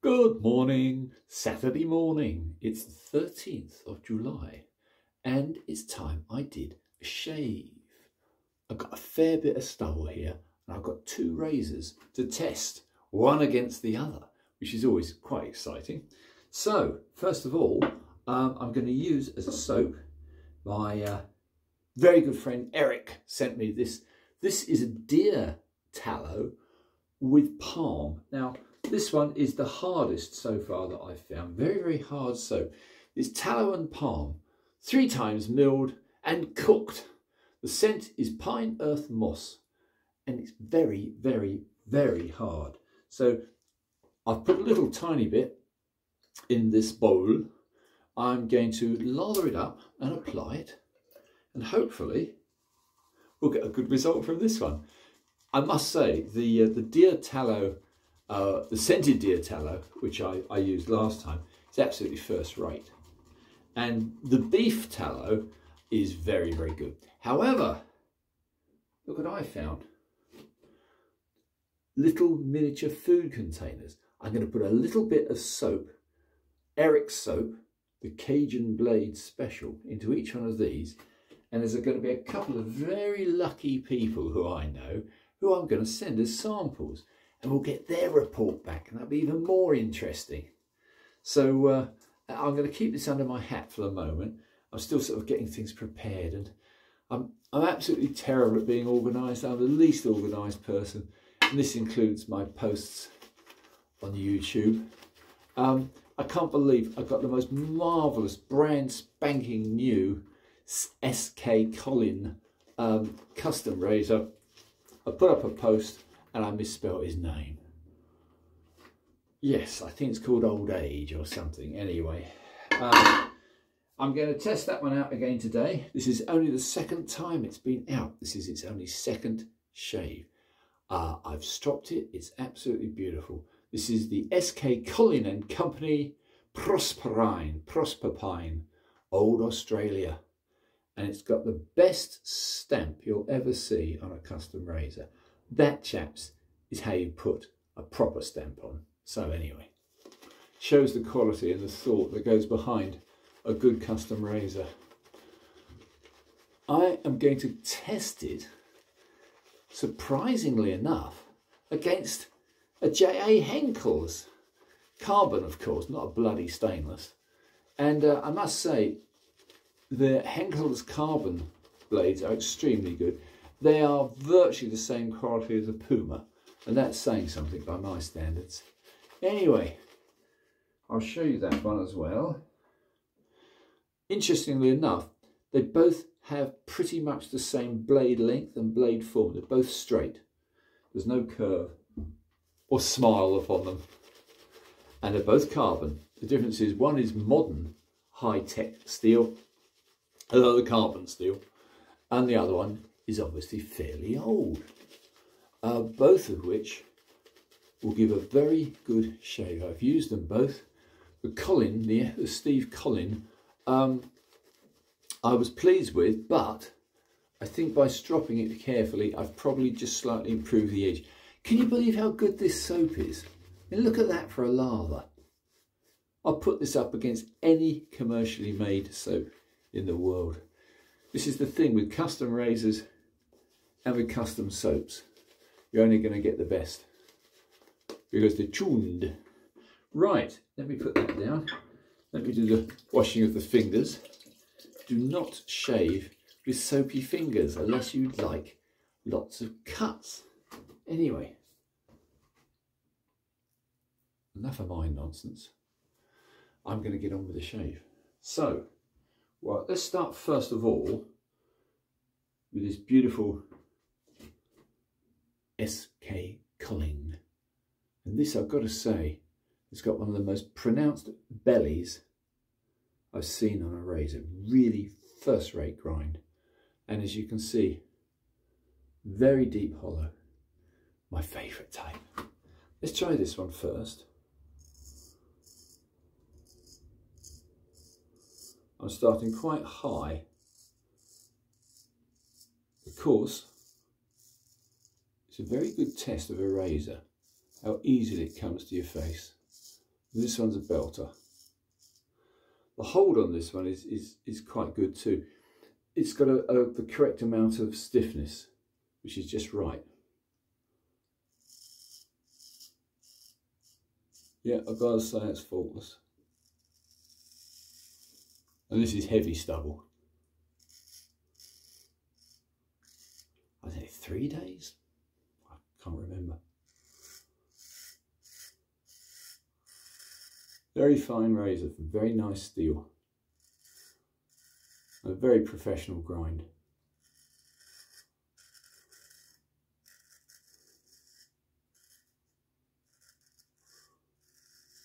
Good morning, Saturday morning. It's the 13th of July and it's time I did a shave. I've got a fair bit of stubble here and I've got two razors to test, one against the other, which is always quite exciting. So first of all, I'm going to use as a soap, my very good friend Eric sent me this. This is a deer tallow with palm. Now, this one is the hardest so far that I've found. Very, very hard soap. It's tallow and palm, 3 times milled and cooked. The scent is pine earth moss and it's very, very, very hard. So I've put a little tiny bit in this bowl. I'm going to lather it up and apply it, and hopefully we'll get a good result from this one. I must say the deer tallow, the scented deer tallow, which I used last time, is absolutely first rate. And the beef tallow is very, very good. However, look what I found. Little miniature food containers. I'm going to put a little bit of soap, Eric's soap, the Cajun Blade Special, into each one of these. And there's going to be a couple of very lucky people who I know who I'm going to send as samples. And we'll get their report back, and that'll be even more interesting. So I'm going to keep this under my hat for the moment. I'm still sort of getting things prepared, and I'm absolutely terrible at being organised. I'm the least organised person, and this includes my posts on YouTube. I can't believe I've got the most marvellous, brand spanking new S.K.Colling custom razor. I put up a post and I misspelled his name. Yes, I think it's called Old Age or something. Anyway, I'm going to test that one out again today. This is only the second time it's been out. This is its only second shave. I've stropped it. It's absolutely beautiful. This is the S.K.Colling Company Prosperpine, Old Australia. And it's got the best stamp you'll ever see on a custom razor. That, chaps, is how you put a proper stamp on. So anyway, shows the quality and the thought that goes behind a good custom razor. I am going to test it, surprisingly enough, against a J.A.Henckels. Carbon, of course, not a bloody stainless. And I must say, the Henckels carbon blades are extremely good. They are virtually the same quality as a Puma, and that's saying something by my standards. Anyway, I'll show you that one as well. Interestingly enough, they both have pretty much the same blade length and blade form. They're both straight. There's no curve or smile upon them. And they're both carbon. The difference is one is modern, high-tech steel, another carbon steel, and the other one is obviously fairly old. Both of which will give a very good shave. I've used them both. The Colling, the Steve Colling, I was pleased with, but I think by stropping it carefully, I've probably just slightly improved the edge. Can you believe how good this soap is? I mean, look at that for a lather. I'll put this up against any commercially made soap in the world. This is the thing with custom razors and with custom soaps. You're only going to get the best because they're tuned. Right, let me put that down. Let me do the washing of the fingers. Do not shave with soapy fingers unless you'd like lots of cuts. Anyway, enough of my nonsense. I'm going to get on with the shave. So, well, let's start first of all with this beautiful S.K.Colling. And this, I've got to say, it's got one of the most pronounced bellies I've seen on a razor. Really first-rate grind. And as you can see, very deep hollow. My favourite type. Let's try this one first. I'm starting quite high because it's a very good test of a razor, how easily it comes to your face. This one's a belter. The hold on this one is quite good too. It's got the correct amount of stiffness, which is just right. Yeah, I've got to say it's faultless. And this is heavy stubble. I think 3 days? I can't remember. Very fine razor from very nice steel. A very professional grind.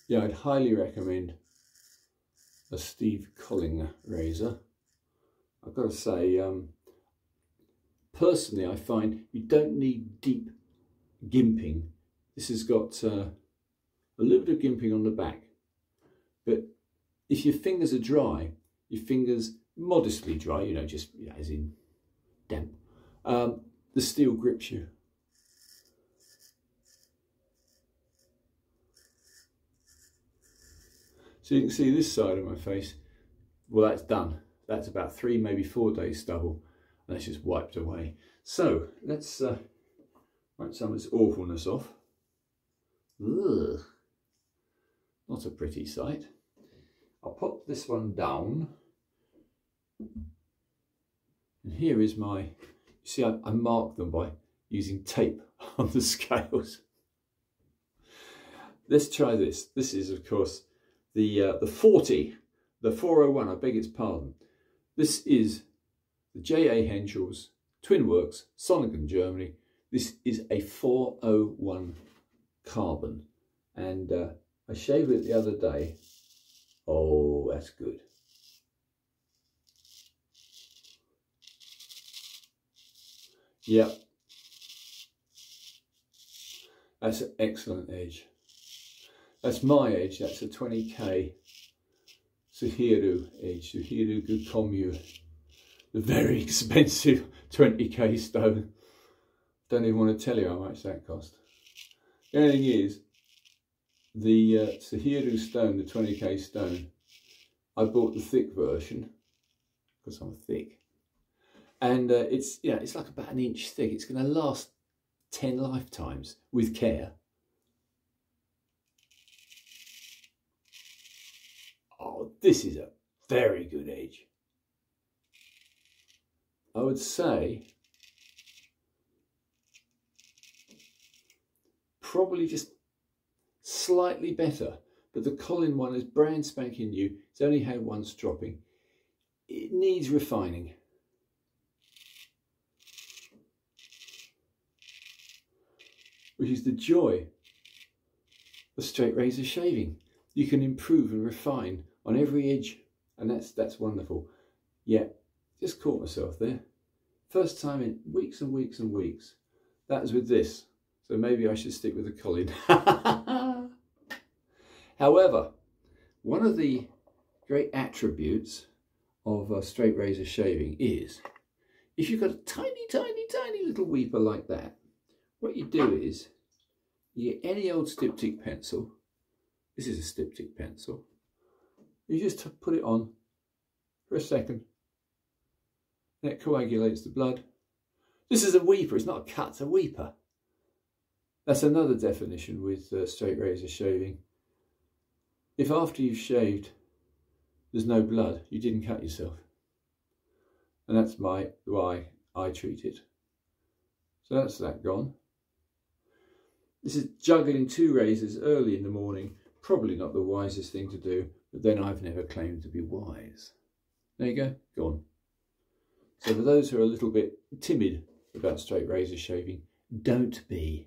Yeah, I'd highly recommend a S.K.Colling razor. I've got to say, personally, I find you don't need deep gimping. This has got a little bit of gimping on the back, but if your fingers are dry, your fingers modestly dry, you know, just as in damp, the steel grips you. So you can see this side of my face, well, that's done. That's about 3, maybe 4 days stubble, and that's just wiped away. So let's wipe some of this awfulness off. Ugh. Not a pretty sight. I'll pop this one down. And here is my, you see, I marked them by using tape on the scales. Let's try this. This is, of course, the 401, I beg its pardon. This is the J.A.Henckels Twin Works, Sonnigen, Germany. This is a 401 carbon, and I shaved it the other day. Oh, that's good. Yep, that's an excellent edge. That's my edge. That's a 20K Suehiro edge, Suehiro Gokumyo, the very expensive 20K stone. Don't even want to tell you how much that cost. The only thing is, the Suehiro stone, the 20K stone, I bought the thick version because I'm thick, and it's like about 1 inch thick. It's going to last 10 lifetimes with care. Oh, this is a very good edge. I would say probably just slightly better, but the Colin one is brand spanking new. It's only had once dropping. It needs refining. Which is the joy of straight razor shaving. You can improve and refine on every edge, and that's wonderful. Yeah, just caught myself there. First time in weeks and weeks and weeks. That was with this, so maybe I should stick with the Colin. However, one of the great attributes of straight razor shaving is, if you've got a tiny, tiny, tiny little weeper like that, what you do is, you get any old styptic pencil. This is a styptic pencil. You just put it on for a second, and it coagulates the blood. This is a weeper, it's not a cut, it's a weeper. That's another definition with straight razor shaving. If after you've shaved there's no blood, you didn't cut yourself. And that's why I treat it. So that's that gone. This is juggling 2 razors early in the morning. Probably not the wisest thing to do, but then I've never claimed to be wise. There you go, gone. So for those who are a little bit timid about straight razor shaving, don't be.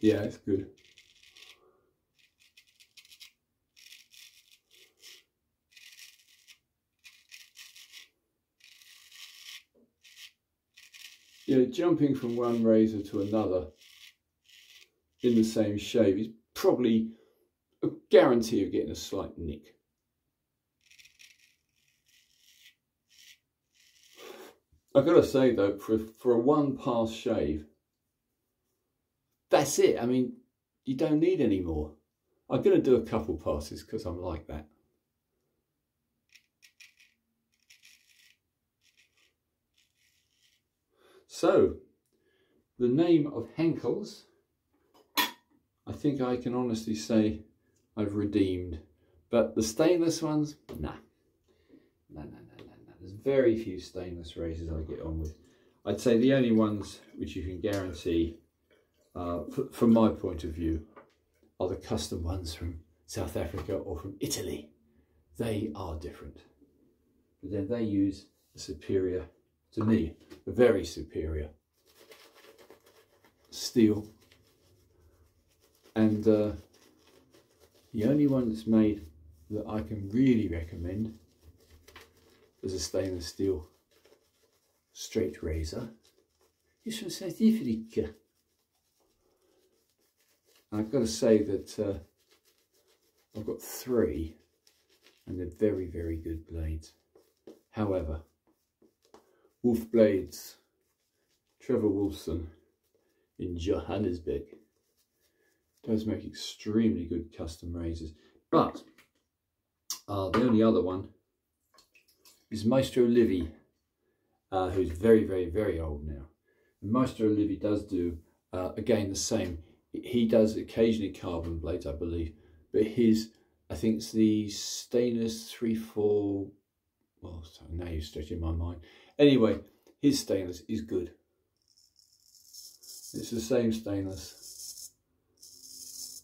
Yeah, it's good. Yeah, jumping from one razor to another in the same shave is probably a guarantee of getting a slight nick. I've got to say though, for a one pass shave, that's it. I mean, you don't need any more. I'm going to do a couple passes because I'm like that. So, the name of Henckels, I think I can honestly say I've redeemed. But the stainless ones, nah. No. There's very few stainless razors I get on with. I'd say the only ones which you can guarantee, from my point of view, are the custom ones from South Africa or from Italy. They are different. But then they use a superior, to me, a very superior steel. And the only one that's made that I can really recommend as a stainless steel straight razor is from South Africa. I've got to say that I've got 3 and they're very, very good blades. However, Wolf Blades, Trevor Wolfson in Johannesburg does make extremely good custom razors. But the only other one is Maestro Livy, who's very, very, very old now. And Maestro Livy does do, again, the same. He does occasionally carbon blades, I believe, but his, I think it's the stainless 3/4, well, now you're stretching my mind. Anyway, his stainless is good. It's the same stainless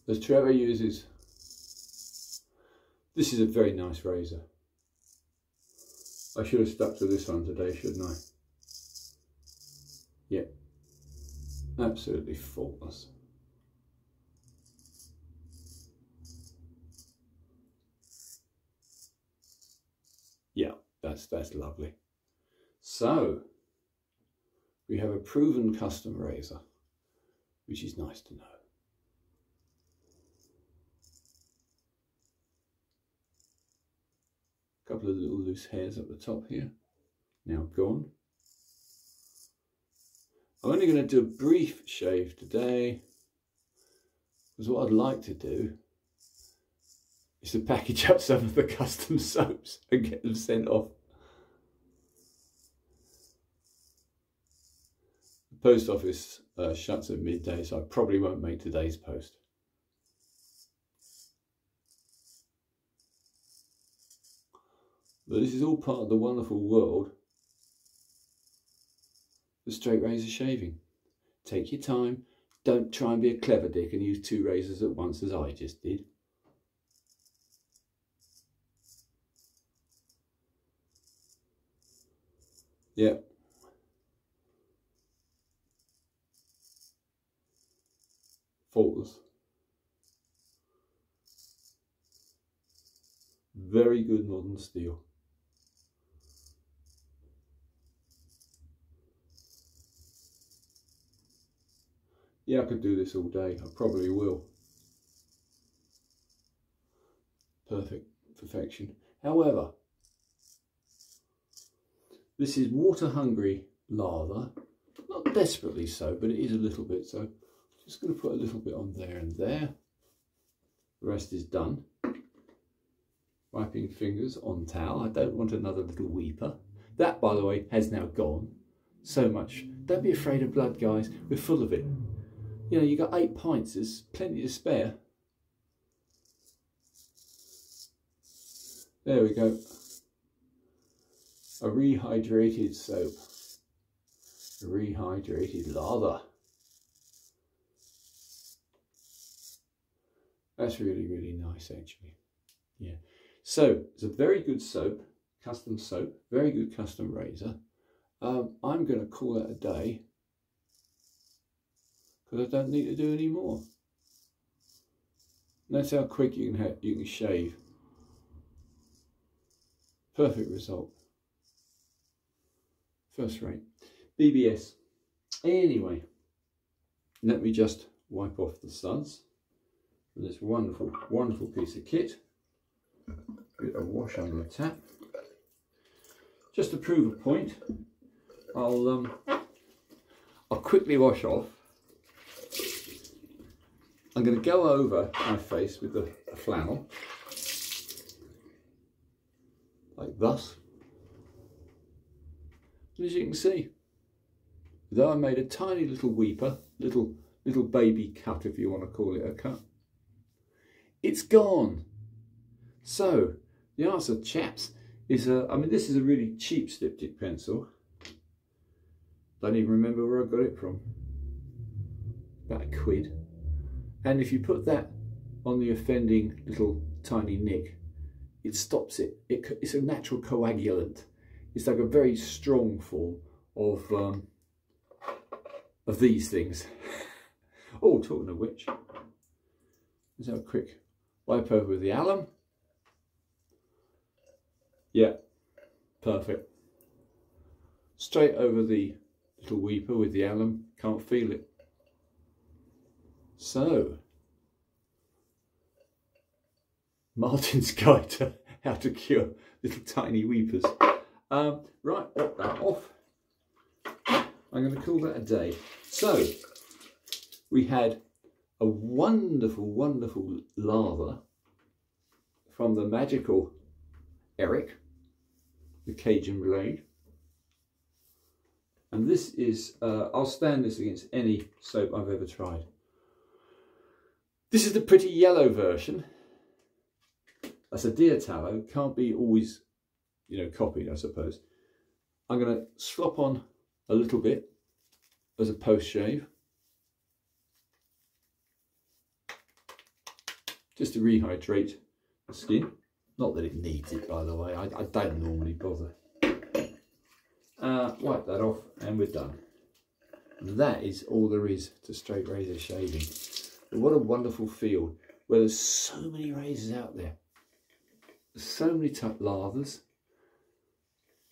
as Trevor uses. This is a very nice razor. I should have stuck to this one today, shouldn't I? Yeah, absolutely faultless. Yeah, that's lovely. So, we have a proven custom razor, which is nice to know. A couple of little loose hairs at the top here, now gone. I'm only going to do a brief shave today, because what I'd like to do is to package up some of the custom soaps and get them sent off. The post office shuts at midday, so I probably won't make today's post. But this is all part of the wonderful world of straight razor shaving. Take your time. Don't try and be a clever dick and use 2 razors at once as I just did. Yeah. Faultless. Very good modern steel. Yeah, I could do this all day. I probably will. Perfect. Perfection. However, this is water hungry lather. Not desperately so, but it is a little bit so. Just going to put a little bit on there and there. The rest is done. Wiping fingers on towel. I don't want another little weeper. That, by the way, has now gone. So much. Don't be afraid of blood, guys. We're full of it. You know, you got 8 pints. There's plenty to spare. There we go. A rehydrated soap. A rehydrated lather. That's really, really nice, actually. Yeah. So, it's a very good soap, custom soap, very good custom razor. I'm going to call that a day because I don't need to do any more. And that's how quick you can shave. Perfect result. First rate. BBS. Anyway, let me just wipe off the suds from this wonderful, wonderful piece of kit. Bit of wash under the tap. Just to prove a point, I'll quickly wash off. I'm going to go over my face with the flannel, like thus. And as you can see, though I made a tiny little weeper, little baby cut, if you want to call it a cut, it's gone. So the answer, chaps, is I mean, this is a really cheap styptic pencil. Don't even remember where I got it from. About £1. And if you put that on the offending little tiny nick, it stops it. It's a natural coagulant. It's like a very strong form of these things. Oh, talking of which, let's have a quick wipe over with the alum. Yeah, perfect. Straight over the little weeper with the alum, can't feel it. So, Martin's guide to how to cure little tiny weepers. Right, pop that off. I'm going to call that a day. So, we had a wonderful, wonderful lather from the magical Eric, the Cajun blade. And this is, I'll stand this against any soap I've ever tried. This is the pretty yellow version. That's a deer tallow, can't be always, you know, copied, I suppose. I'm going to slop on a little bit as a post shave, just to rehydrate the skin. Not that it needs it, by the way, I don't normally bother. Wipe that off and we're done. And that is all there is to straight razor shaving. But what a wonderful field where there's so many razors out there. So many lathers.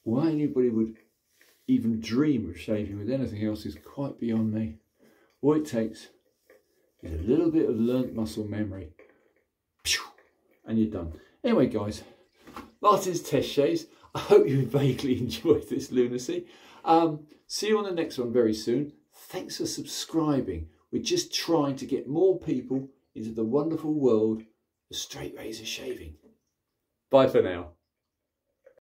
Why anybody would even dream of shaving with anything else is quite beyond me. All it takes is a little bit of learnt muscle memory, and you're done. Anyway guys, Martin's test shaves. I hope you vaguely enjoyed this lunacy. See you on the next one very soon. Thanks for subscribing. We're just trying to get more people into the wonderful world of straight razor shaving. Bye for now.